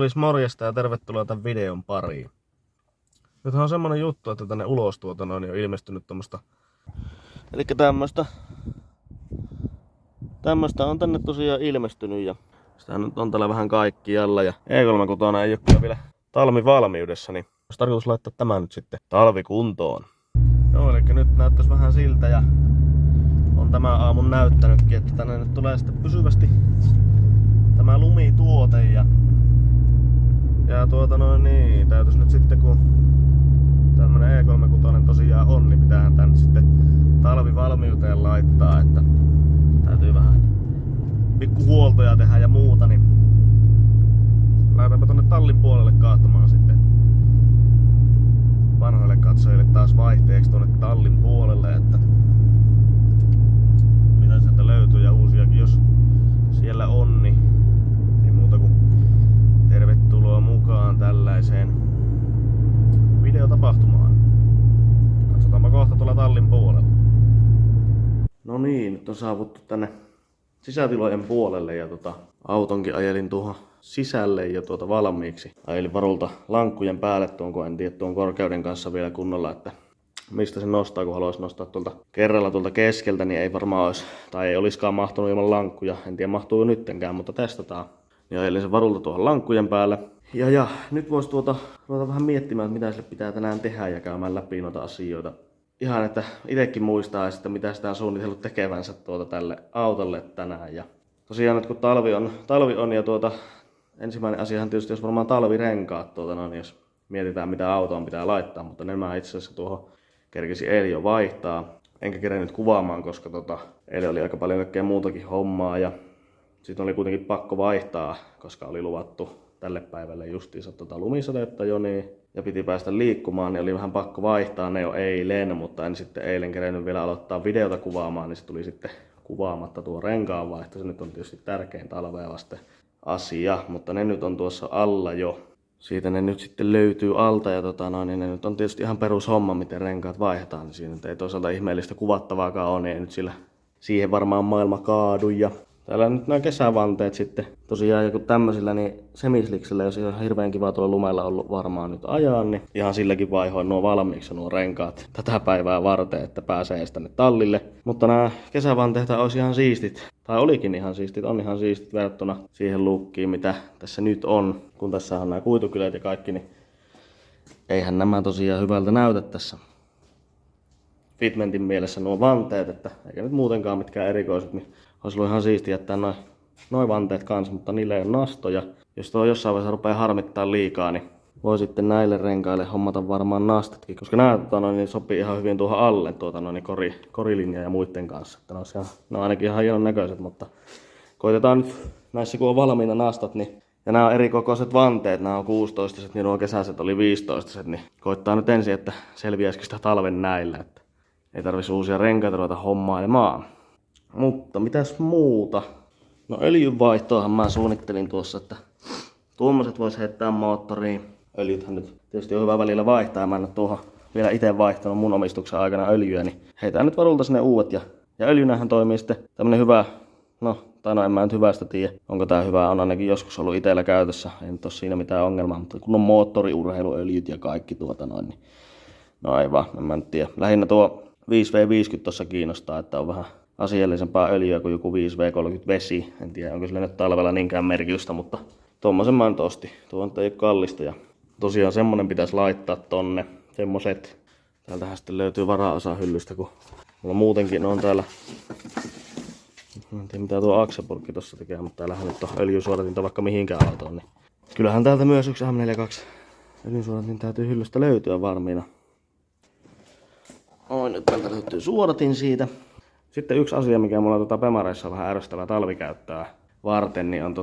Tervis morjesta ja tervetuloa tämän videon pariin. Nythän on semmonen juttu, että tänne ulos on jo ilmestynyt tommoista. Elikkä tämmöstä on tänne tosiaan ilmestynyt ja sitä nyt on täällä vähän kaikkialla ja E36 ei oo kyllä vielä talvivalmiudessa, niin olisi tarkoitus laittaa tämä nyt sitten talvikuntoon. Joo, eli nyt näyttäisi vähän siltä ja on tämä aamun näyttänytkin, että tänne nyt tulee sitten pysyvästi tämä lumituote ja täytyisi nyt sitten kun tämmönen E36 tosiaan on, niin pitäähän tän sitten talvivalmiuteen laittaa, että täytyy vähän pikkuhuoltoja tehdä ja muuta, niin laitaanpa tonne tallin puolelle kaahtamaan sitten vanhoille katsojille taas vaihteeksi tuonne tallin puolelle, että mitä sieltä löytyy ja uusiakin jos siellä on, niin ei muuta kuin tervetuloa mukaan tällaiseen videotapahtumaan. Katsotaanpa kohta tuolla tallin puolella. No niin, nyt on saavuttu tänne sisätilojen puolelle ja autonkin ajelin tuohon sisälle jo valmiiksi. Ajelin varulta lankkujen päälle en tiedä tuon korkeuden kanssa vielä kunnolla, että mistä se nostaa, kun haluaisi nostaa kerralla tuolta keskeltä, niin ei varmaan olisi, tai ei olisikaan mahtunut ilman lankkuja. En tiedä mahtuu nyttenkään, mutta testataan. Ja ajelin sen varulta tuohon lankkujen päälle. Ja nyt voisi ruveta vähän miettimään, että mitä sille pitää tänään tehdä ja käymään läpi noita asioita. Ihan, että itsekin muistaa, että mitä sitä on suunnitellut tekevänsä tälle autolle tänään. Ja tosiaan nyt kun talvi on ja ensimmäinen asiahan tietysti olisi varmaan talvirenkaat, jos mietitään mitä autoon pitää laittaa, mutta nämä itse asiassa tuohon kerkisi eilen jo vaihtaa. Enkä kerennyt kuvaamaan, koska eilen oli aika paljon kaikkea muutakin hommaa ja sitten oli kuitenkin pakko vaihtaa, koska oli luvattu tälle päivälle justiinsa lumisadetta jo niin, ja piti päästä liikkumaan, niin oli vähän pakko vaihtaa ne jo eilen, mutta en sitten eilen kerennyt vielä aloittaa videota kuvaamaan, niin se tuli sitten kuvaamatta tuo renkaanvaihto. Se nyt on tietysti tärkein talvea vasten asia, mutta ne nyt on tuossa alla jo. Siitä ne nyt sitten löytyy alta ja niin ne nyt on tietysti ihan perushomma, miten renkaat vaihdetaan, niin siinä nyt ei toisaalta ihmeellistä kuvattavaakaan ole, niin ei nyt sillä siihen varmaan maailma kaadu. Ja täällä nyt nämä kesävanteet sitten, tosiaan joku tämmöisillä niin semisliksellä, jos ihan hirveän kiva tuolla lumella ollut varmaan nyt ajaa, niin ihan silläkin vaihoin nuo valmiiksi nuo renkaat tätä päivää varten, että pääsee tänne tallille. Mutta nämä kesävanteet olisi ihan siistit, tai olikin ihan siistit, on ihan siistit verrattuna siihen lukkiin, mitä tässä nyt on. Kun tässä on nämä kuitukylät ja kaikki, niin eihän nämä tosiaan hyvältä näytä tässä fitmentin mielessä nuo vanteet, että eikä nyt muutenkaan mitkään erikoiset, niin olisi ollut ihan siistiä jättää noin vanteet kanssa, mutta niillä ei ole nastoja. Jos tuo jossain vaiheessa rupeaa harmittaa liikaa, niin voi sitten näille renkaille hommata varmaan nastetkin, koska nämä niin sopii ihan hyvin tuohon alle korilinja ja muiden kanssa. Että ne on ainakin ihan hienon näköiset, mutta koitetaan nyt näissä kun on valmiina nastat, niin ja nämä on eri kokoiset vanteet, nämä on 16, niin nuo kesäiset oli 15, niin koittaa nyt ensin, että selviäisikö sitä talven näillä, että ei tarvitsisi uusia renkaita ruveta hommailemaan. Mutta mitäs muuta? No öljynvaihtoahan mä suunnittelin tuossa, että tuommoiset vois heittää moottoriin. Öljythän nyt tietysti on hyvä välillä vaihtaa, mä en ole tuohon vielä itse vaihtanut mun omistuksen aikana öljyä, niin heitään nyt varulta sinne uudet ja öljynähän toimii sitten tämmönen hyvä, en mä nyt hyvästä tiedä, onko tää hyvä, on ainakin joskus ollut itellä käytössä, ei nyt ole siinä mitään ongelmaa, mutta kun on moottoriurheiluöljyt ja kaikki niin no ei vaan, en mä nyt tiedä. Lähinnä tuo 5V50 tuossa kiinnostaa, että on vähän asiallisempaa öljyä kuin joku 5V30 vesi. En tiedä, onko sillä nyt talvella niinkään merkitystä, mutta tommosen mä nyt ostin. Tuo ei ole kallista ja tosiaan semmonen pitäisi laittaa tonne. Semmoset. Täältähän sitten löytyy varaosa hyllystä, kun mulla muutenkin on täällä. En tiedä mitä tuo aksepurkki tossa tekee, mutta täällähän nyt on öljysuodatinta vaikka mihinkään autoon. Niin kyllähän täältä myös yksi M42 öljysuodatin täytyy hyllystä löytyä varmiina. Nyt täältä löytyy suodatin siitä. Sitten yksi asia, mikä mulla on Bemareissa vähän ärsyttävää talvikäyttöä varten, niin on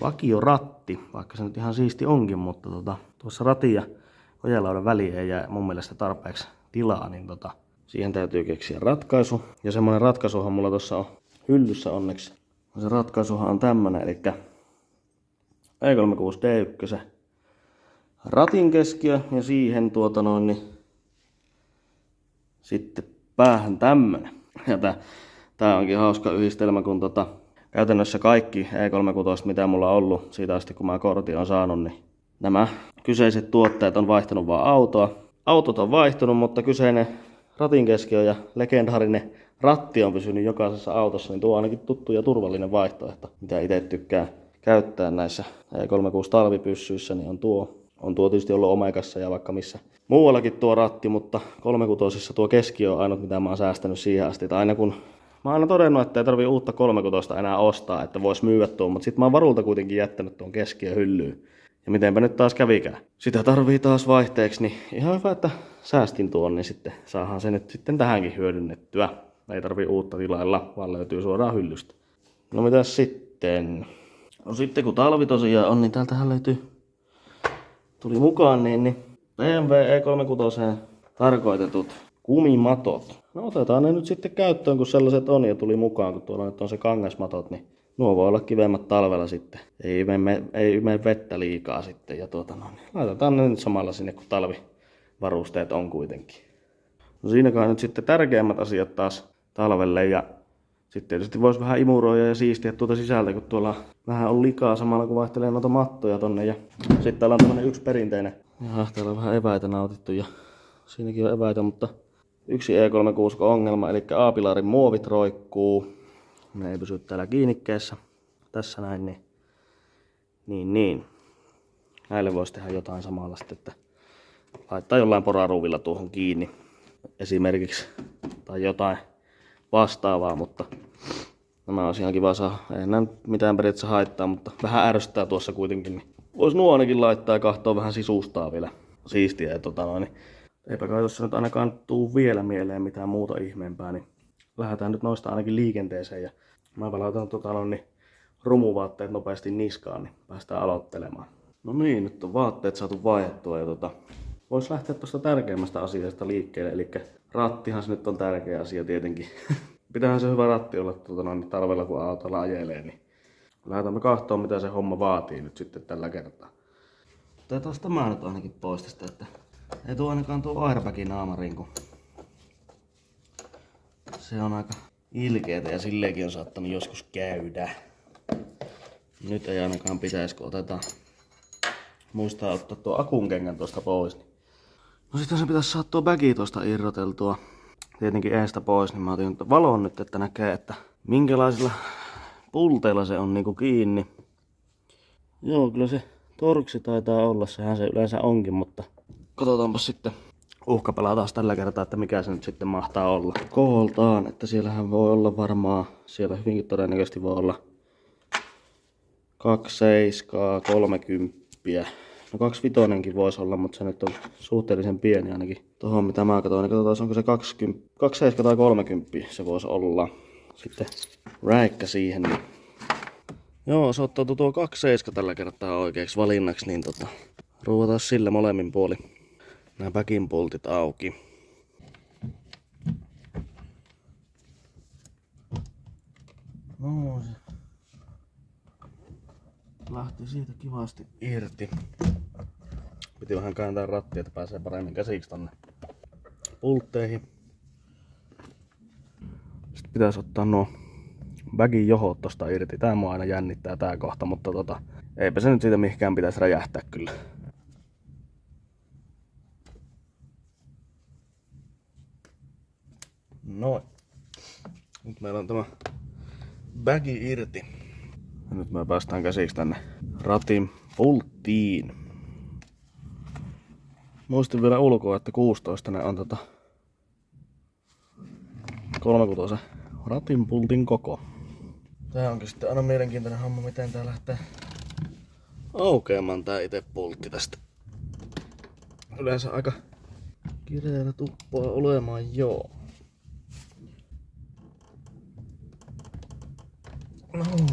vakioratti. Vaikka se nyt ihan siisti onkin, mutta tuossa ratin ja ojalaudan väliin ei jää mun mielestä tarpeeksi tilaa, niin siihen täytyy keksiä ratkaisu. Ja semmonen ratkaisuhan mulla tuossa on hyllyssä onneksi. Se ratkaisuhan on tämmönen, eli E36D1 ratin keskiö ja siihen sitten päähän tämmönen. Ja tää onkin hauska yhdistelmä, kun käytännössä kaikki E36, mitä mulla on ollut siitä asti, kun mä kortin on saanut, niin nämä kyseiset tuotteet on vaihtanut vaan autoa. Autot on vaihtunut, mutta kyseinen ratin keskiö ja legendaarinen ratti on pysynyt jokaisessa autossa, niin tuo on ainakin tuttu ja turvallinen vaihtoehto, mitä itse tykkään käyttää näissä E36 talvipyssyissä, niin on tuo. On tuo tietysti ollut Omegassa ja vaikka missä muuallakin tuo ratti, mutta 36 tuo keskiö on ainut, mitä mä oon säästänyt siihen asti. Aina kun mä oon aina todennut, että ei tarvii uutta 36 enää ostaa, että vois myydä tuon, mutta sit mä oon varulta kuitenkin jättänyt tuon keskiö hyllyyn. Ja mitenpä nyt taas kävikään. Sitä tarvii taas vaihteeksi, niin ihan hyvä, että säästin tuon, niin sitten saadaan se nyt sitten tähänkin hyödynnettyä. Ei tarvii uutta tilailla, vaan löytyy suoraan hyllystä. No mitäs sitten? No sitten kun talvi tosiaan on, niin täältähän tuli mukaan niin BMW E36 tarkoitetut kumimatot. No otetaan ne nyt sitten käyttöön, kun sellaiset on ja tuli mukaan, kun tuolla nyt on se kangasmatot, niin nuo voi olla kivemmät talvella sitten. Ei mene vettä liikaa sitten ja niin laitetaan ne nyt samalla sinne, kun talvivarusteet on kuitenkin. No siinäkaan nyt sitten tärkeimmät asiat taas talvelle ja sitten tietysti voisi vähän imuroida ja siistiä tuota sisältä, kun tuolla vähän on likaa samalla kun vaihtelee noita mattoja tonne. Ja sitten täällä on tämmönen yksi perinteinen. Jaha, täällä on vähän eväitä nautittu ja siinäkin on eväitä, mutta yksi E36-ongelma, eli A-pilarin muovit roikkuu. Ne ei pysy täällä kiinnikkeessä. Tässä näin, niin. Näille voisi tehdä jotain samalla sitten, että laittaa jollain poraruuvilla tuohon kiinni esimerkiksi tai jotain vastaavaa, mutta nämä olisi ihan kiva saada. Ei enää mitään periaatteessa haittaa, mutta vähän ärsyttää tuossa kuitenkin. Niin voisi nuo ainakin laittaa ja katsoa vähän sisustaa vielä. Siistiä ja niin eipä kai tuossa nyt ainakaan tuu vielä mieleen mitään muuta ihmeempää, niin lähdetään nyt noista ainakin liikenteeseen ja mä laitan rumuvaatteet nopeasti niskaan, niin päästään aloittelemaan. No niin, nyt on vaatteet saatu vaihdettua ja vois lähteä tuosta tärkeimmästä asiasta liikkeelle, eli rattihan se nyt on tärkeä asia tietenkin. Pitäähän se hyvä ratti olla talvella kun autolla ajelee, niin lähdetään katsomaan mitä se homma vaatii nyt sitten tällä kertaa. Otetaan tämä nyt ainakin pois tästä, että ei tuo ainakaan tuo airbagin naamariin, kun se on aika ilkeetä ja silleenkin on saattanut joskus käydä. Nyt ei ainakaan pitäisi, kun muistaa ottaa tuo akunkengän tuosta pois. No sitten se pitäisi saada tuo bagi tuosta irroteltua. Tietenkin eestä pois, niin mä otin valon nyt, että näkee, että minkälaisilla pulteilla se on niinku kiinni. Joo, kyllä se torksi taitaa olla, sehän se yleensä onkin, mutta katsotaanpa sitten uhkapelaa taas tällä kertaa, että mikä se nyt sitten mahtaa olla. Kooltaan, että siellähän voi olla varmaan, siellä hyvinkin todennäköisesti voi olla 27, 30. No 25 voisi olla, mutta se nyt on suhteellisen pieni ainakin tuohon mitä mä katsoin. Niin katsotaan, onko se 27 tai 30 se voisi olla. Sitten räikkä siihen. Niin. Joo, se ottautui tuo 27 tällä kertaa oikeaksi valinnaksi, niin ruuvataan sillä molemmin puoli nämä backin pultit auki. No, se lähti siitä kivasti irti. Piti vähän kääntää rattia, että pääsee paremmin käsiksi tonne pultteihin. Sitten pitäisi ottaa nuo bagin johot tosta irti. Tää mua aina jännittää tää kohta, mutta eipä se nyt siitä mihinkään pitäisi räjähtää kyllä. Noin. Nyt meillä on tämä bagi irti. Ja nyt me päästään käsiksi tänne ratin pulttiin. Muistin vielä ulkoa, että 16 ne on 36 ratin pultin koko. Tää onkin sitten aina mielenkiintoinen homma, miten tää lähtee aukeamaan tää itse pultti tästä. Yleensä aika kireellä tuppaa olemaan, joo. Noin.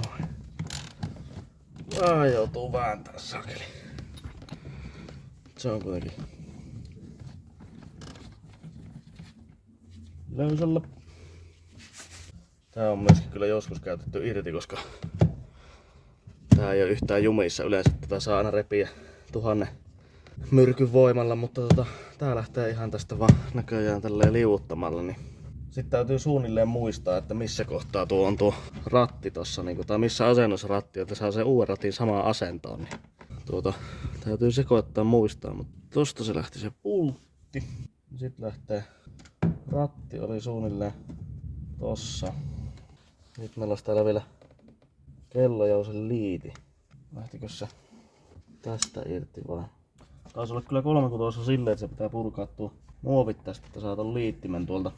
Vähän joutuu vääntää sakeli. Se on kuitenkin löysällä. Tää on myöskin kyllä joskus käytetty irti, koska tää ei ole yhtään jumissa. Yleensä tätä saa aina repiä 1000 myrkyn voimalla, mutta tää lähtee ihan tästä vaan näköjään tälleen liuuttamalla, niin Sitten täytyy suunnilleen muistaa, että missä kohtaa tuo on tuo ratti tossa, niin tai missä asennossa ratti, että saa sen uuden ratin samaan asentoon. Niin täytyy sekoittaa muistaa, mutta tosta se lähti se pultti. Sitten lähtee, ratti oli suunnilleen tossa. Nyt meillä olisi täällä vielä kellojousen liiti. Lähtikö se tästä irti vai? Taisi olla kyllä 36 silleen, että se pitää purkaa tuo muovit tästä, että saa ton liittimen tuolta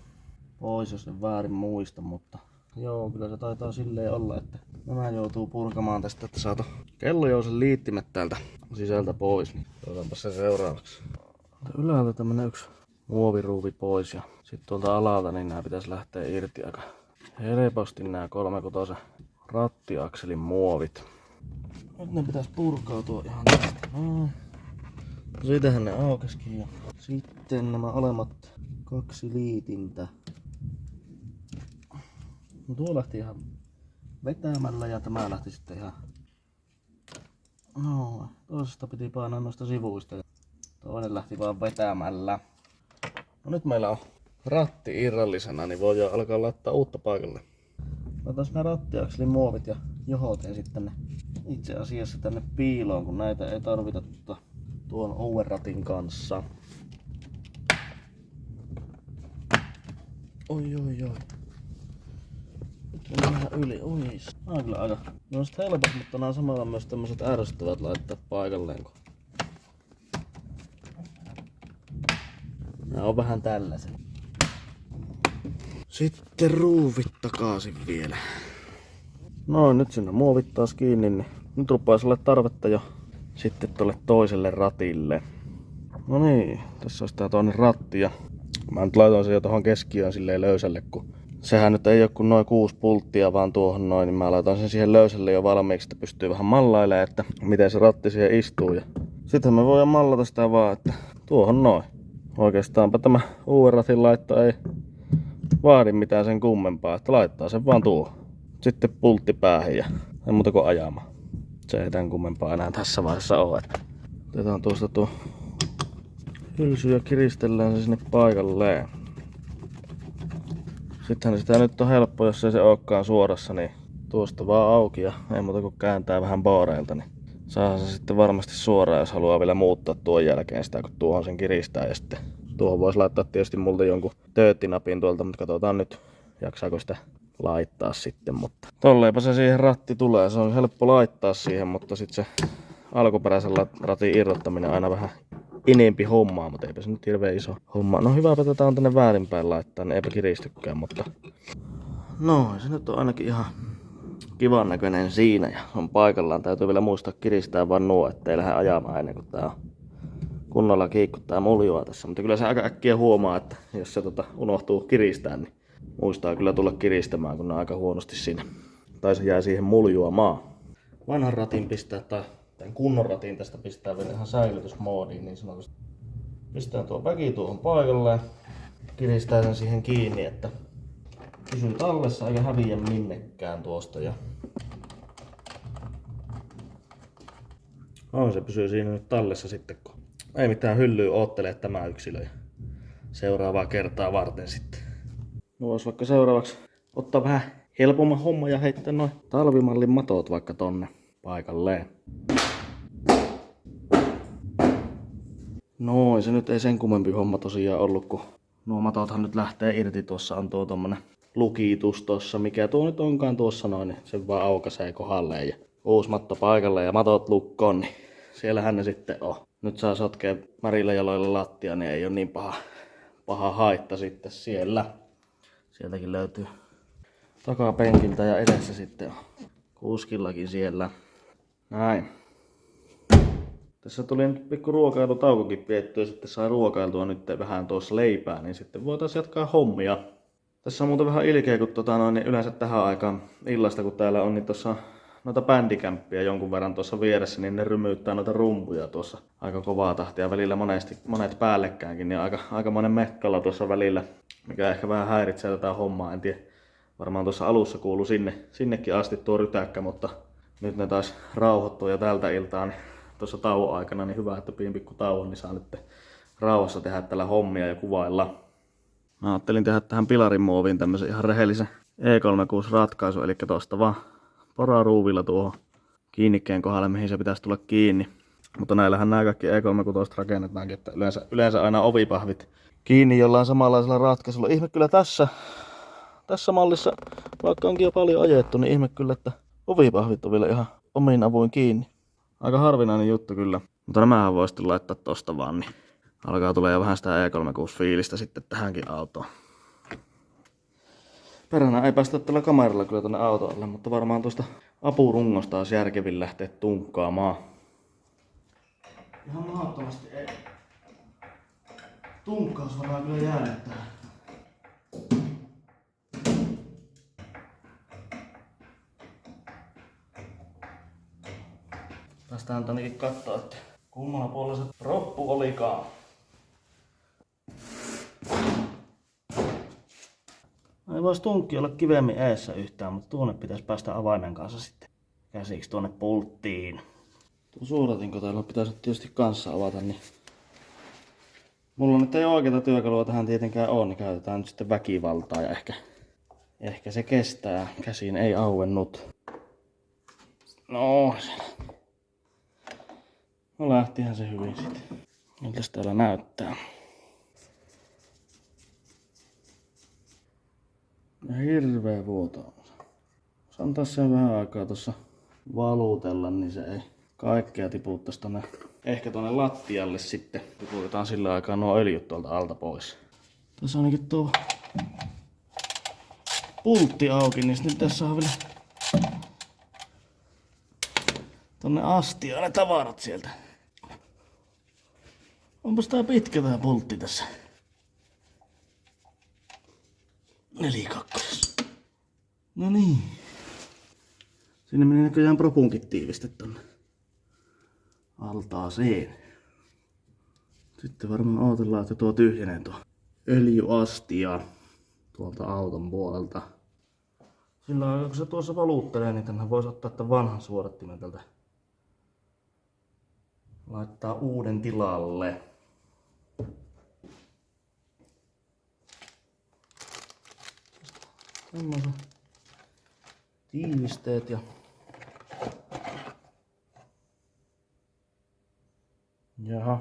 pois, jos en väärin muista, mutta joo, kyllä se taitaa silleen olla, että nämä joutuu purkamaan tästä, että saa kellojousen liittimet täältä sisältä pois. Niin otanpa se seuraavaksi. Ylhäältä tämmönen yksi muoviruuvi pois ja sitten tuolta alalta niin nämä pitäisi lähteä irti aika helposti nämä 36 rattiakselin muovit. Nyt ne pitäisi purkautua ihan tästä. Siitähän ne aukesikin ja sitten nämä alemmat 2 liitintä. No tuo lähti ihan vetämällä ja tämä lähti sitten ihan... No, toisesta piti painaa noista sivuista ja toinen lähti vaan vetämällä. No nyt meillä on ratti irrallisena, niin voi jo alkaa laittaa uutta paikalle. Otas nämä rattiakselin muovit ja johoteen sitten ne itse asiassa tänne piiloon, kun näitä ei tarvita tuon uuden ratin kanssa. Oi. Nyt meni vähän yli. Oi. Nää on kyllä aika... Ne on sit helpot, mutta nää on samalla myös tämmöset ärsyttävät laittaa paikalleen. Nää on vähän tällaiset. Sitten ruuvit takaisin vielä. Noin, nyt sinne muovit taas kiinni, niin nyt rupeaisi olla tarvetta jo sitten tuolle toiselle ratille. No niin, tässä olisi tää toinen ratti ja mä nyt laitoin sen jo tohon keskiöön silleen löysälle, kun sehän nyt ei oo kuin noin 6 pulttia vaan tuohon noin, niin mä laitan sen siihen löysälle jo valmiiksi, että pystyy vähän mallailemaan, että miten se ratti siihen istuu. Ja sitten me voidaan mallata sitä vaan, että tuohon noin. Oikeastaanpa tämä uuden ratin laitto ei vaadi mitään sen kummempaa, että laittaa sen vaan tuohon. Sitten pultti päähän ja ei muuta kuin ajamaan. Se ei tämän kummempaa enää tässä vaiheessa ole. Otetaan tuosta tuo hylsy ja kiristellään se sinne paikalleen. Sittenhän sitä nyt on helppo, jos ei se olekaan suorassa, niin tuosta vaan auki ja ei muuta kuin kääntää vähän booreilta, niin saa se sitten varmasti suoraan, jos haluaa vielä muuttaa tuon jälkeen sitä, kun tuohon sen kiristää. Ja sitten tuohon voisi laittaa tietysti multa jonkun tööttinapin tuolta, mutta katsotaan nyt, jaksaako sitä laittaa sitten. Mutta tolleenpa se siihen ratti tulee, se on helppo laittaa siihen, mutta sitten se alkuperäisellä ratin irrottaminen aina vähän enempi hommaa, mutta eipä se nyt hirveän iso homma. No hyväpä tätä on tänne väärinpäin laittaa, niin eipä kiristykään, mutta no se nyt on ainakin ihan kivan näköinen siinä ja on paikallaan. Täytyy vielä muistaa kiristää vaan nuo, ettei lähde ajamaan ennen kuin tää on kunnolla kiikkuttaa muljua tässä. Mutta kyllä se aika äkkiä huomaa, että jos se unohtuu kiristää, niin muistaa kyllä tulla kiristämään, kun ne on aika huonosti siinä. Tai se jää siihen muljuamaan. Vanhan ratin pistää, tai tämän kunnon ratin tästä pistää vielä ihan säilytysmoodiin, niin sanotusti. Pistää tuo väki tuohon paikalleen. Kiristää sen siihen kiinni, että pysyy tallessa eikä häviä minnekään tuosta. Ja se pysyy siinä nyt tallessa sitten, kun ei mitään hyllyä oottelee tämä yksilö. Ja seuraavaa kertaa varten sitten. No vois vaikka seuraavaksi ottaa vähän helpomman homma ja heittää noin talvimallin matot vaikka tonne paikalleen. No se nyt ei sen kummempi homma tosiaan ollut, kun nuo matothan nyt lähtee irti. Tuossa on tuo tommonen lukitus tossa, mikä tuo nyt onkaan tuossa noin, niin sen vaan aukaisee kohdalleen ja uusi matto paikalle ja matot lukkoon, niin siellähän ne sitten on. Nyt saa sotkea märillä jaloilla lattia, niin ei ole niin paha haitta sitten siellä. Sieltäkin löytyy takapenkiltä ja edessä sitten on kuskillakin siellä. Näin. Tässä tuli nyt pikku ruokailutaukokin piettyä ja sitten sai ruokailtua nyt vähän tuossa leipää, niin sitten voitaisiin jatkaa hommia. Tässä on muuten vähän ilkeä, kun niin yleensä tähän aikaan illasta, kun täällä on, niin tuossa noita bändikämppiä jonkun verran tuossa vieressä, niin ne rymyyttää noita rumpuja tuossa aika kovaa tahtia. Välillä monet päällekkäänkin, niin aika monen mekkalla tuossa välillä, mikä ehkä vähän häiritsee tätä hommaa. En tiedä, varmaan tuossa alussa kuului sinnekin asti tuo rytäkkä, mutta nyt ne taas rauhoittuu ja tältä iltaan niin tuossa tauon aikana, niin hyvä, että pidin pikku tauon, niin saa nyt rauhassa tehdä tällä hommia ja kuvailla. Mä ajattelin tehdä tähän pilarin muoviin tämmösen ihan rehellisen E36 ratkaisu, eli tosta vaan poraruuvilla tuohon kiinnikkeen kohdalle, mihin se pitäisi tulla kiinni. Mutta näillähän nämä kaikki E36 rakennetaankin, että yleensä aina ovipahvit kiinni jollain samanlaisella ratkaisulla. Ihme kyllä tässä mallissa, vaikka onkin jo paljon ajettu, niin ihme kyllä, että ovipahvit on vielä ihan omin avuin kiinni. Aika harvinainen juttu kyllä. Mutta nämähän voi sitten laittaa tosta vaan, niin alkaa tulee jo vähän sitä E36-fiilistä sitten tähänkin autoon. Perhana ei päästä tällä kameralla kyllä tonne autolle, mutta varmaan tuosta apurungosta olisi järkevin lähteä tunkkaamaan. Ihan mahdottomasti ei. Tunkkaus varmaan kyllä jäädyttää. Päästään tännekin katsoa, että kummalla puolella se roppu olikaan. Ei vois tunkki olla kivemmin eessä yhtään, mutta tuonne pitäisi päästä avaimen kanssa sitten käsiksi tuonne pulttiin. Tuo suodatinko täällä pitäisi tietysti kanssa avata, niin mulla nyt ei oikeita työkalua tähän tietenkään ole, niin käytetään nyt sitten väkivaltaa ja ehkä se kestää. Käsiin ei auennut. No, no lähtihän se hyvin sitten. Miltäs täällä näyttää? Ja hirveä vuoto. Jos antaa sen vähän aikaa tuossa valutella, niin se ei kaikkea tiputtaisi tonne, ehkä tonne lattialle sitten. Tiputetaan sillä aikaa nuo öljyt tuolta alta pois. Tässä on ainakin tuo pultti auki, niin nyt tässä on vielä tonne astiaan ne tavarat sieltä. Onpas tää pitkä tää pultti tässä. 4-2. No niin. Sinne meni näköjään propunkin tiiviste tonne altaaseen. Sitten varmaan odotellaan, että tuo tyhjenee tuo öljyastia tuolta auton puolelta. Sillä aikaa kun se tuossa valuuttelee, niin tänne voisi ottaa tämän vanhan suodattimen tältä. Laittaa uuden tilalle. Tämmöisen tiivisteet ja jaha.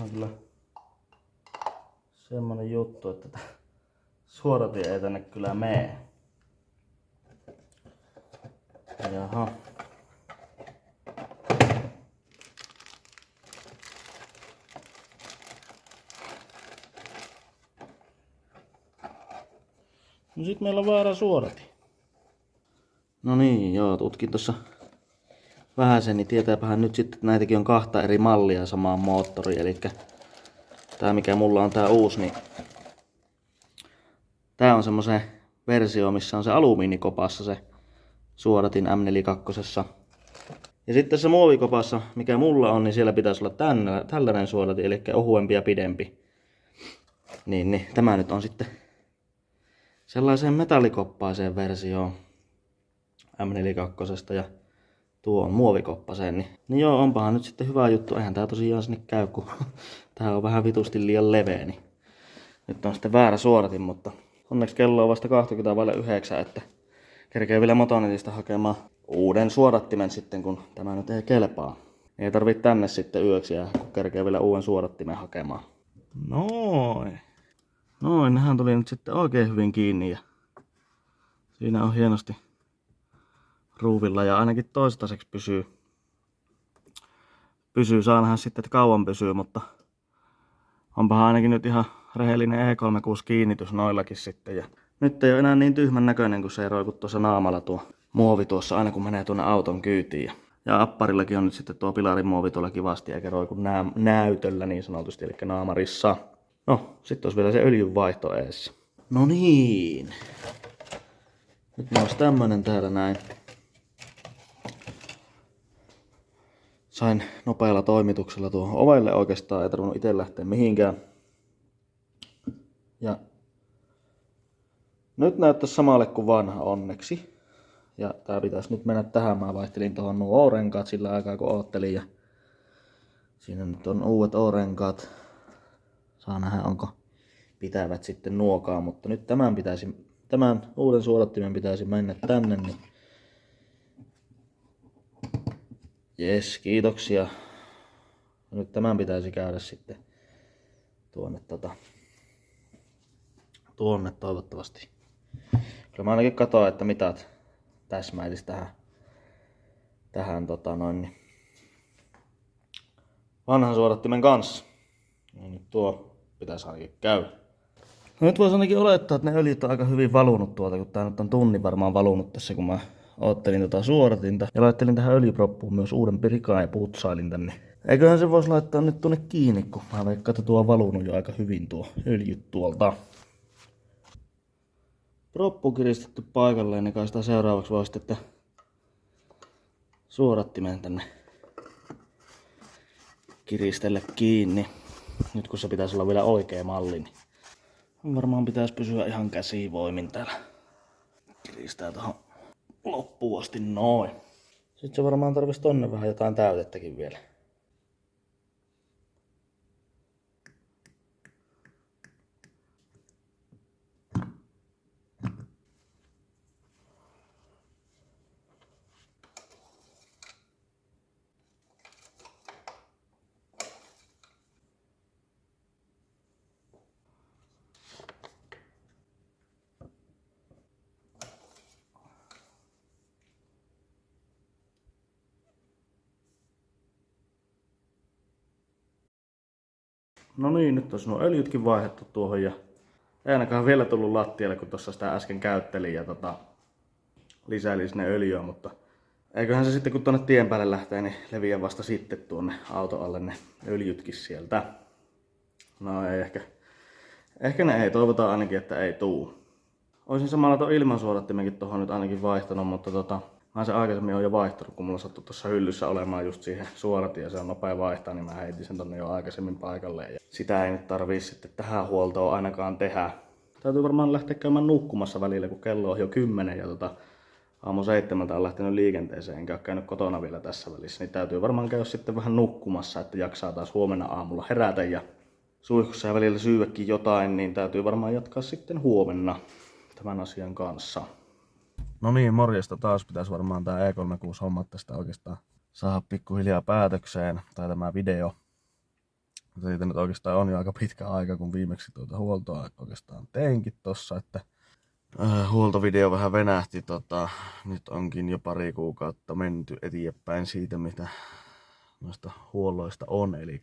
On kyllä semmonen juttu, että suodatin ei tänne kyllä mene. Jaha. No sit meillä on väärä suodati. No niin, joo, tutkin tossa vähäsen, niin tietääpähän nyt sitten, että näitäkin on 2 eri mallia samaan moottoriin. Eli tää mikä mulla on tää uusi, niin tää on semmosen versio, missä on se alumiinikopassa se suodatin M42. Ja sitten tässä muovikopassa, mikä mulla on, niin siellä pitäisi olla tällainen suodatin, eli ohuempi ja pidempi. Niin, tämä nyt on sitten sellaiseen metallikoppaiseen versioon M42 ja tuo on muovikoppaseen. Niin joo, onpahan nyt sitten hyvä juttu. Eihän tää tosiaan sinne käy, kun tää on vähän vitusti liian leveä. Niin nyt on sitten väärä suodatin, mutta onneksi kello on vasta 20:09, että kerkee vielä Motonetista hakemaan uuden suodattimen sitten, kun tämä nyt ei kelpaa. Ei tarvitse tänne sitten yöksi ja kun kerkee vielä uuden suodattimen hakemaan. Noin. Noin, nehän tuli nyt sitten oikein hyvin kiinni ja siinä on hienosti ruuvilla ja ainakin toistaiseksi pysyy. Saa nähdä sitten, että kauan pysyy, mutta onpahan ainakin nyt ihan rehellinen E36 kiinnitys noillakin sitten. Ja nyt ei ole enää niin tyhmän näköinen, kun se ei roiku tuossa naamalla tuo muovi tuossa aina kun menee tuonne auton kyytiin. Ja apparillakin on nyt sitten tuo pilarin muovi tuolla kivasti eikä roiku näytöllä niin sanotusti, eli naamarissa. No, sitten olisi vielä se öljynvaihto eessä. No niin. Nyt olisi tämmönen täällä näin. Sain nopealla toimituksella tuohon ovelle oikeastaan, ei tarvinnut itse lähteä mihinkään. Ja nyt näyttäisi samalle kuin vanha onneksi. Ja tää pitäisi nyt mennä tähän. Mä vaihtelin tuohon nuo O-renkaat sillä aikaa kun oottelin. Ja siinä nyt on uudet O-renkaat. Saa nähdä onko pitävät sitten nuokaan. Mutta nyt tämän uuden suodattimen pitäisi mennä tänne. Niin jes, kiitoksia. Nyt tämän pitäisi käydä sitten tuonne toivottavasti. Kyllä mä ainakin katsoin, että mitat täsmäilis tähän vanhan suodattimen kanssa. Ja nyt tuo pitäisi ainakin käydä. No nyt voisi ainakin olettaa, että ne öljyt on aika hyvin valunut tuolta, kun tää nyt on tunnin varmaan valunut tässä, kun mä ottelin suodatinta. Ja laittelin tähän öljyproppuun myös uuden pirikaan ja putsailin tänne. Eiköhän se voisi laittaa nyt tuonne kiinni, kun mä veikkaan, että tuo on valunut jo aika hyvin tuo öljyt tuolta. Proppu kiristetty paikalleen, niin kai sitä seuraavaksi voisi sitten suodattimen tänne kiristellä kiinni. Nyt kun se pitäisi olla vielä oikea malli, niin varmaan pitäisi pysyä ihan käsivoimin täällä. Kiristää tuohon loppuun asti noin. Sitten se varmaan tarvitsisi tonne vähän jotain täytettäkin vielä. No niin, nyt on nuo öljytkin vaihdettu tuohon ja ei ainakaan vielä tullut lattialle, kun tuossa sitä äsken käyttelin ja lisäili sinne öljyä, mutta eiköhän se sitten kun tuonne tien päälle lähtee, niin leviää vasta sitten tuonne auton alle ne öljytkin sieltä. No ei ehkä ne ei, toivotaan ainakin, että ei tuu. Olisin samalla tuon ilmansuodattimenkin tuohon nyt ainakin vaihtanut, mutta mä sen aikaisemmin on jo vaihtanut, kun mulla sattui tuossa hyllyssä olemaan just siihen suodatin ja se on nopea vaihtaa, niin mä heitin sen tonne jo aikaisemmin paikalle. Ja sitä ei nyt tarvii sitten tähän huoltoon ainakaan tehdä. Täytyy varmaan lähteä käymään nukkumassa välillä, kun kello on jo 10 ja aamu 7 on lähtenyt liikenteeseen, enkä ole käynyt kotona vielä tässä välissä. Niin täytyy varmaan käydä sitten vähän nukkumassa, että jaksaa taas huomenna aamulla herätä ja suihkussa ja välillä syyäkin jotain, niin täytyy varmaan jatkaa sitten huomenna tämän asian kanssa. No niin, morjesta taas. Pitäisi varmaan tää E36-hommat tästä oikeastaan saada pikkuhiljaa päätökseen. Tai tämä video. Siitä nyt oikeastaan on jo aika pitkä aika, kun viimeksi tuota huoltoa oikeastaan teinkin tossa, että huoltovideo vähän venähti. Nyt onkin jo pari kuukautta menty eteenpäin siitä, mitä noista huolloista on. Eli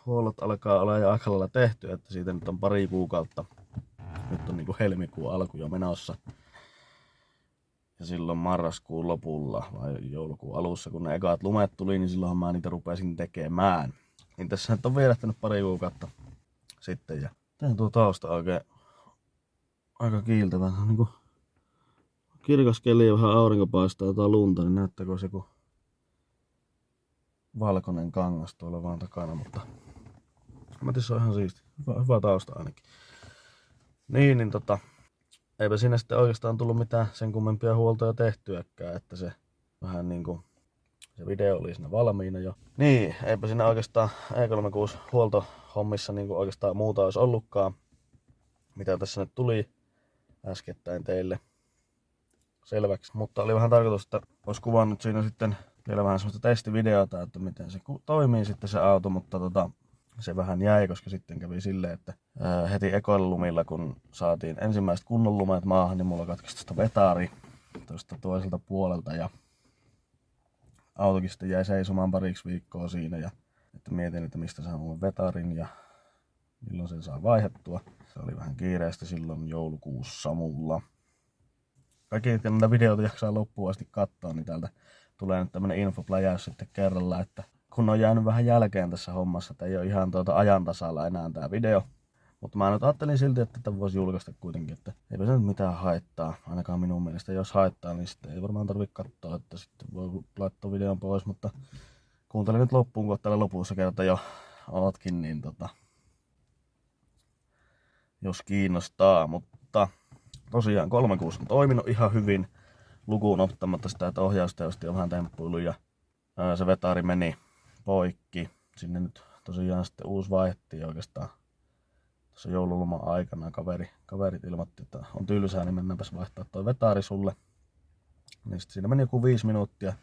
huollot alkaa olla jo aika lailla tehty, että siitä nyt on pari kuukautta. Nyt on niinku helmikuun alku jo menossa. Ja silloin marraskuun lopulla vai joulukuun alussa, kun ne ekat lumet tuli, niin silloin mä niitä rupesin tekemään. Niin tässä nyt on vierähtänyt pari kuukautta sitten. Ja tehdään tuo tausta oikein aika kiiltävä. Niinku kirkas keli ja vähän aurinko paistaa jotain lunta, niin näyttääkö se kun valkoinen kangas tuolla vaan takana. Mutta mä tässä on ihan siisti. Hyvä tausta ainakin. Niin eipä siinä sitten oikeastaan tullut mitään sen kummempia huoltoja tehtyäkään, että se vähän niinku se video oli siinä valmiina jo. Niin, eipä siinä oikeastaan E36 huoltohommissa niinku oikeastaan muuta olisi ollutkaan, mitä tässä nyt tuli äskettäin teille selväksi. Mutta oli vähän tarkoitus, että olisi kuvannut siinä sitten vielä vähän semmoista testivideota, että miten se toimii sitten se auto, mutta se vähän jäi, koska sitten kävi silleen, että heti ekoilla lumilla, kun saatiin ensimmäiset kunnon lumet maahan, niin mulla katkesi tuosta vetari tuosta toiselta puolelta ja autokin sitten jäi seisomaan pariksi viikkoa siinä ja että mietin, että mistä saan mulle vetarin ja milloin sen saa vaihdettua. Se oli vähän kiireistä silloin joulukuussa mulla. Kaikki, jotka näitä videoita jaksaa loppuun asti katsoa, niin täältä tulee nyt tämmönen infopläjäys sitten kerralla, että kun on jäänyt vähän jälkeen tässä hommassa, että ei ole ihan ajan tasalla enää tää video. Mutta mä nyt ajattelin silti, että tätä voisi julkaista kuitenkin, että eipä se nyt mitään haittaa. Ainakaan minun mielestä, jos haittaa, niin sitten ei varmaan tarvitse katsoa, että sitten voi laittaa videon pois. Mutta kuuntelin nyt loppuun, kun täällä lopussa kerta jo ootkin, niin jos kiinnostaa. Mutta tosiaan 36 on toiminut ihan hyvin. lukuun ottamatta sitä, että ohjausteosti on vähän temppuilu ja se vetari meni poikki. Sinne nyt tosiaan sitten uusi vaihdettiin oikeastaan tuossa joululoman aikana. Kaverit ilmoitti, että on tylsää, niin mennäänpäs vaihtaa toi vetari sulle. Niin sitten siinä meni joku 5 minuuttia.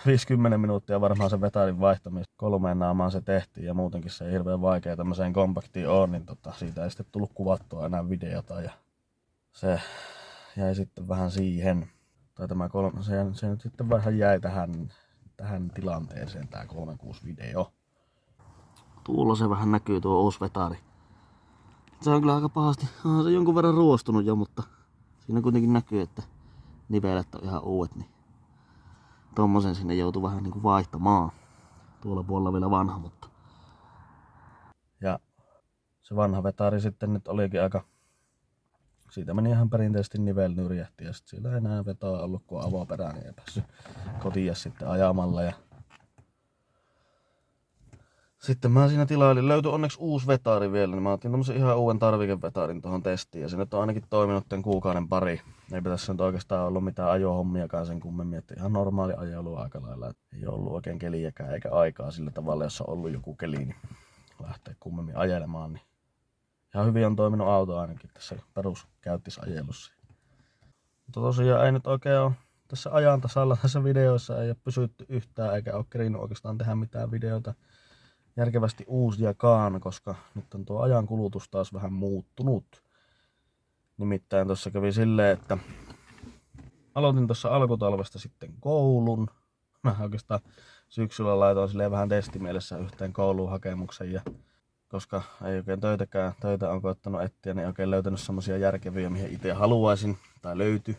50 minuuttia varmaan se vetarin vaihtamista. 3 naamaan se tehtiin ja muutenkin se ei hirveän vaikea tämmöiseen kompaktiin on, niin siitä ei sitten tullut kuvattua enää videota ja se jäi sitten vähän siihen. Tai tämä se nyt sitten vähän jäi tähän tilanteeseen tää 36 video. Tuolla se vähän näkyy tuo uusi vetari. Se on kyllä aika pahasti, on se jonkun verran ruostunut jo, mutta siinä kuitenkin näkyy, että nivelet on ihan uudet, niin tommosen sinne joutuu vähän niinku vaihtamaan. Tuolla puolella vielä vanha, mutta... Ja se vanha vetari sitten nyt olikin aika... Siitä meni ihan perinteisesti nivel nyrjähti ja sit sillä ei enää vetoa ollut kun avoperää, niin ei päässyt kotiin sitten ajamalla. Ja... Sitten mä siinä tilailin, löytyi onneksi uusi vetari vielä, niin mä otin tommosen ihan uuden tarvikevetarin tuohon testiin ja se nyt on ainakin toiminut tämän kuukauden pari. Eipä tässä nyt oikeastaan ollut mitään ajohommiakaan sen kummemmin, että ihan normaali ajelu aika lailla. Ei ollut oikein keliäkään eikä aikaa sillä tavalla, jos on ollut joku keli, niin lähtee kummemmin ajelemaan. Niin ihan hyvin on toiminut auto ainakin tässä peruskäyttisajelussa. Mutta tosiaan ei nyt oikein ole tässä ajan tasalla tässä videoissa, ei ole pysytty yhtään eikä ole kerinyt oikeastaan tehdä mitään videota järkevästi uusiakaan, koska nyt on tuo ajan kulutus taas vähän muuttunut. Nimittäin tuossa kävi silleen, että aloitin tuossa alkutalvesta sitten koulun. Mä oikeastaan syksyllä laitoin silleen vähän testimielessä yhteen kouluun hakemuksen ja koska ei oikein töitä on koettanut etsiä, niin ei oikein löytänyt semmosia järkeviä, mihin itse haluaisin, tai löytyi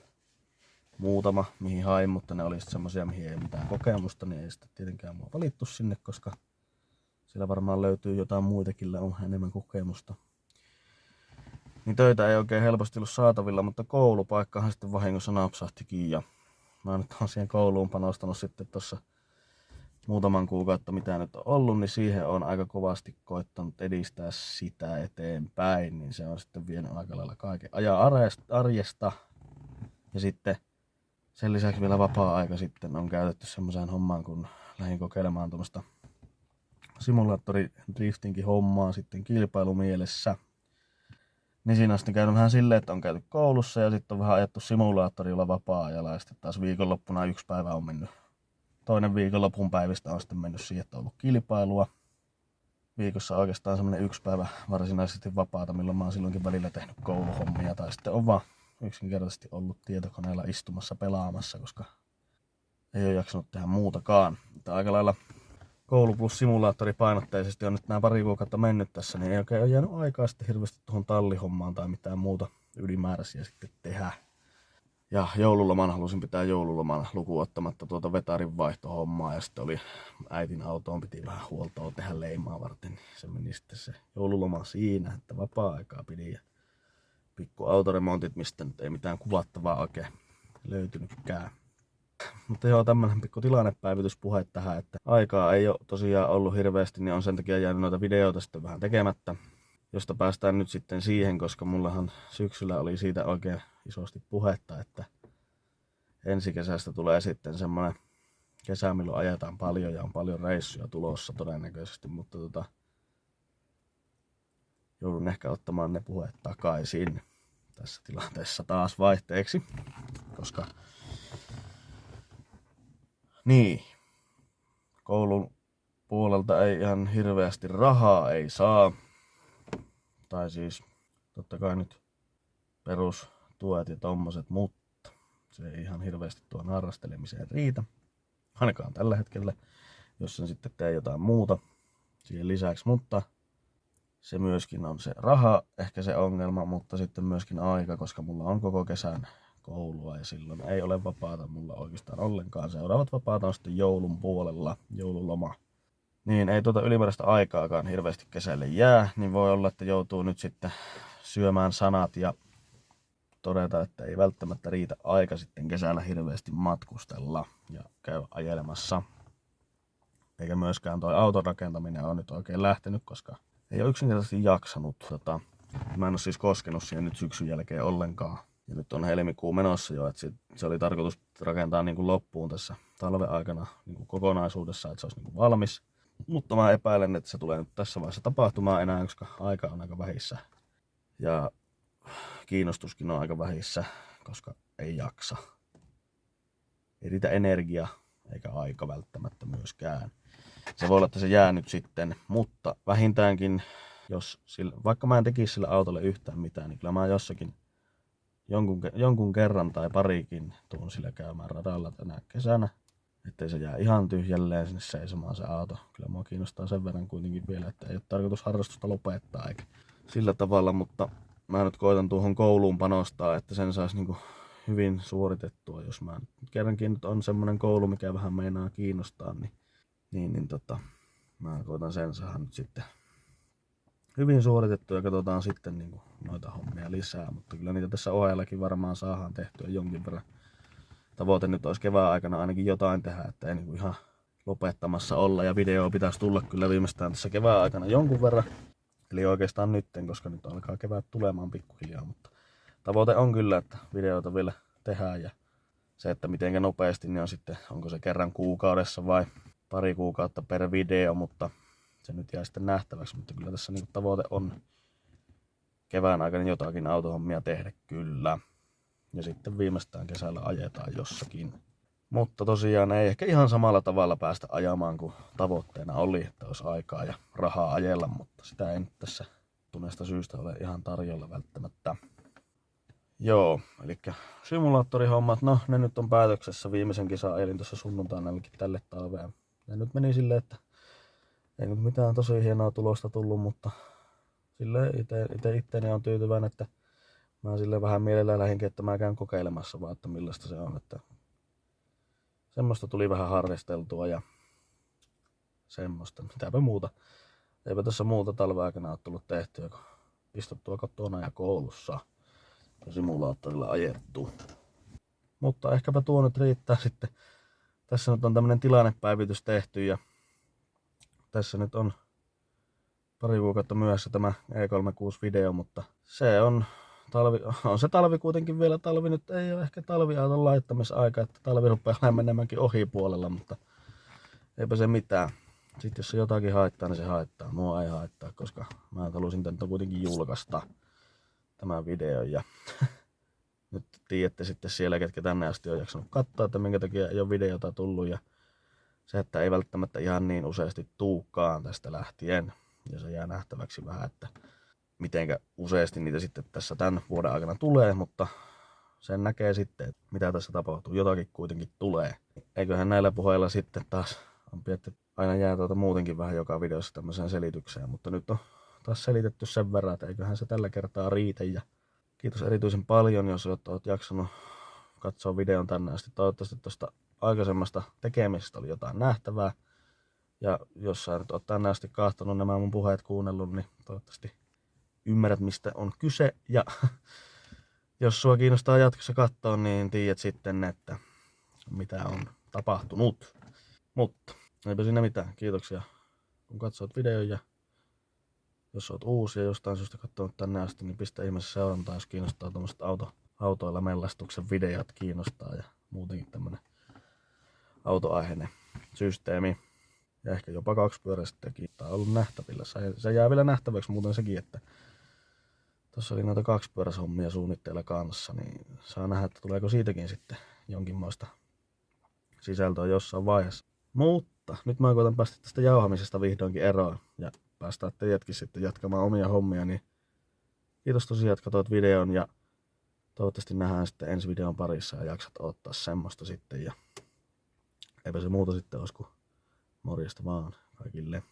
muutama, mihin hain, mutta ne oli sitten semmosia, mihin ei mitään kokemusta, niin ei sitten tietenkään mua valittu sinne, koska siellä varmaan löytyy jotain muitakin, on enemmän kokemusta. Niin töitä ei oikein helposti ollut saatavilla, mutta koulupaikkahan sitten vahingossa napsahtikin ja mä nyt oon siihen kouluun panostanut sitten tossa muutaman kuukautta mitä nyt on ollut, niin siihen on aika kovasti koittanut edistää sitä eteenpäin, niin se on sitten vienyt aika lailla kaiken ajan arjesta. Ja sitten sen lisäksi vielä vapaa-aika sitten on käytetty semmoiseen hommaan, kun lähdin kokeilemaan tuommoista simulaattoridriftinkin hommaa sitten kilpailumielessä. Niin siinä on sitten käynyt vähän silleen, että on käyty koulussa ja sitten on vähän ajettu simulaattorilla vapaa-ajalla ja sitten taas viikonloppuna 1 päivä on mennyt. Toinen viikonlopun päivistä on sitten mennyt siihen, että on ollut kilpailua. Viikossa oikeastaan semmoinen 1 päivä varsinaisesti vapaata, milloin mä oon silloinkin välillä tehnyt kouluhommia. Tai sitten on vaan yksinkertaisesti ollut tietokoneella istumassa pelaamassa, koska ei ole jaksanut tehdä muutakaan. Mutta aika lailla koulu plus simulaattori painotteisesti on nyt nämä 2 kuukautta mennyt tässä, niin ei oikein ole jäänyt aikaa sitten hirveästi tuohon tallihommaan tai mitään muuta ylimääräisiä sitten tehdä. Ja joululoman halusin pitää joululoman lukuun ottamatta tuota vetarin vaihtohommaa ja sitten oli äitin autoon piti vähän huoltoa tehdä leimaa varten. Niin se meni sitten se joululoma siinä, että vapaa-aikaa pidi ja pikku autoremontit, mistä nyt ei mitään kuvattavaa oikein löytynytkään. Mutta joo, tämmönen pikku tilannepäivityspuhe tähän, että aikaa ei ole tosiaan ollut hirveästi, niin on sen takia jäänyt noita videoita sitten vähän tekemättä. Josta päästään nyt sitten siihen, koska mullahan syksyllä oli siitä oikein isosti puhetta, että ensi kesästä tulee sitten semmoinen kesä, milloin ajetaan paljon ja on paljon reissuja tulossa todennäköisesti, mutta joudun ehkä ottamaan ne puheet takaisin tässä tilanteessa taas vaihteeksi, koska niin, koulun puolelta ei ihan hirveästi rahaa ei saa. Tai siis totta kai nyt perustuet ja tommoset, mutta se ei ihan hirveästi tuon harrastelemiseen riitä. Ainakaan tällä hetkellä, jos sen sitten tee jotain muuta siihen lisäksi, mutta se myöskin on se raha, ehkä se ongelma, mutta sitten myöskin aika, koska mulla on koko kesän koulua ja silloin ei ole vapaata mulla oikeastaan ollenkaan. Seuraavat vapaata on sitten joulun puolella, joululoma. Niin ei tuota ylimääräistä aikaakaan hirveästi kesälle jää, niin voi olla, että joutuu nyt sitten syömään sanat ja todeta, että ei välttämättä riitä aika sitten kesällä hirveästi matkustella ja käydä ajelemassa. Eikä myöskään toi auton rakentaminen ole nyt oikein lähtenyt, koska ei ole yksinkertaisesti jaksanut. Mä en ole siis koskenut siihen nyt syksyn jälkeen ollenkaan. Ja nyt on helmikuu menossa jo, että se oli tarkoitus rakentaa niin kuin loppuun tässä talven aikana niin kuin kokonaisuudessa, että se olisi niin kuin valmis. Mutta mä epäilen, että se tulee nyt tässä vaiheessa tapahtumaan enää, koska aika on aika vähissä. Ja kiinnostuskin on aika vähissä, koska ei jaksa. Ei riitä energia eikä aika välttämättä myöskään. Se voi olla, että se jää nyt sitten, mutta vähintäänkin, vaikka mä en tekisi sille autolle yhtään mitään, niin kyllä mä jossakin jonkun kerran tai parikin tuun sillä käymään radalla tänä kesänä. Ettei se jää ihan tyhjälleen sinne seisomaan se auto. Kyllä mua kiinnostaa sen verran kuitenkin vielä, että ei ole tarkoitus harrastusta lopettaa eikä sillä tavalla, mutta mä nyt koitan tuohon kouluun panostaa, että sen saisi niinku hyvin suoritettua, jos mä nyt kerrankin nyt on semmonen koulu, mikä vähän meinaa kiinnostaa, niin mä koitan sen saada nyt sitten hyvin suoritettua ja katsotaan sitten niinku noita hommia lisää, mutta kyllä niitä tässä ohellakin varmaan saadaan tehtyä jonkin verran. Tavoite nyt olisi kevään aikana ainakin jotain tehdä, että ei niinku ihan lopettamassa olla ja video pitäisi tulla kyllä viimeistään tässä kevään aikana jonkun verran. Eli oikeastaan nytten, koska nyt alkaa kevät tulemaan pikkuhiljaa, mutta tavoite on kyllä, että videoita vielä tehdään ja se, että mitenkä nopeasti, niin on sitten, onko se kerran kuukaudessa vai pari kuukautta per video, mutta se nyt jää sitten nähtäväksi, mutta kyllä tässä niin tavoite on kevään aikana jotakin autohommia tehdä kyllä. Ja sitten viimeistään kesällä ajetaan jossakin. Mutta tosiaan ei ehkä ihan samalla tavalla päästä ajamaan kuin tavoitteena oli, että olisi aikaa ja rahaa ajella, mutta sitä ei nyt tässä tunneesta syystä ole ihan tarjolla välttämättä. Joo, eli simulaattorihommat, no ne nyt on päätöksessä. Viimeisen kisan ajelin tuossa sunnuntaina tälle talveen. Ja nyt meni silleen, että ei nyt mitään tosi hienoa tulosta tullut, mutta silleen itteeni on tyytyväinen, että mä silleen vähän mielellään lähdinkin, että mä käyn kokeilemassa vaan, että millaista se on. Että semmoista tuli vähän harrasteltua ja semmoista. Mitäpä muuta. Eipä tässä muuta talven aikana ole tullut tehtyä, kun istuttua kotona ja koulussa ja simulaattorilla ajettu. Mutta ehkäpä tuo nyt riittää sitten. Tässä nyt on tämmönen tilannepäivitys tehty ja tässä nyt on pari kuukautta myöhässä tämä E36-video, mutta se on se talvi kuitenkin vielä. Talvi nyt ei ole ehkä talviauton laittamisaika, että talvi rupeaa menemäänkin ohi puolella, mutta eipä se mitään. Sitten jos se jotakin haittaa, niin se haittaa. Mua ei haittaa, koska mä halusin tän kuitenkin julkaista tämän videon. Ja nyt tiedätte sitten siellä, ketkä tänne asti on jaksanut katsoa, että minkä takia ei ole videota tullut. Ja se, että ei välttämättä ihan niin useasti tuukaan tästä lähtien. Ja se jää nähtäväksi vähän, että mitenkä useasti niitä sitten tässä tämän vuoden aikana tulee, mutta sen näkee sitten, että mitä tässä tapahtuu. Jotakin kuitenkin tulee. Eiköhän näillä puheilla sitten taas on pietty, aina jää muutenkin vähän joka videossa tämmöiseen selitykseen, mutta nyt on taas selitetty sen verran, että eiköhän se tällä kertaa riitä. Ja kiitos erityisen paljon, jos olet jaksanut katsoa videon tänne asti. Toivottavasti tuosta aikaisemmasta tekemisestä oli jotain nähtävää. Ja jos sä nyt oot tänne asti katsonut nämä mun puheet kuunnellut, niin toivottavasti ymmärrät, mistä on kyse. Ja jos sua kiinnostaa jatkossa katsoa, niin tiedät sitten, että mitä on tapahtunut. Mutta eipä siinä mitään. Kiitoksia, kun katsoit videon. Ja jos oot uusi ja jostain syystä katsonut tänne asti, niin pistä ihmeessä seurantaa, jos kiinnostaa tuommoiset autoilla mellastuksen videot kiinnostaa. Ja muutenkin tämmönen autoaiheinen systeemi. Ja ehkä jopa kaksipyöräistäkin on ollut nähtävillä. Se jää vielä nähtäväksi muuten sekin, että tuossa oli noita kaksipyöräishommia suunnitteilla kanssa, niin saa nähdä, että tuleeko siitäkin sitten jonkinmoista sisältöä jossain vaiheessa. Mutta nyt mä koitan päästä tästä jauhamisesta vihdoinkin eroon ja päästään teidätkin sitten jatkamaan omia hommia, niin kiitos tosiaan, että katsoit videon ja toivottavasti nähdään sitten ensi videon parissa ja jaksat odottaa semmoista sitten ja eipä se muuta sitten olisi kuin morjesta vaan kaikille.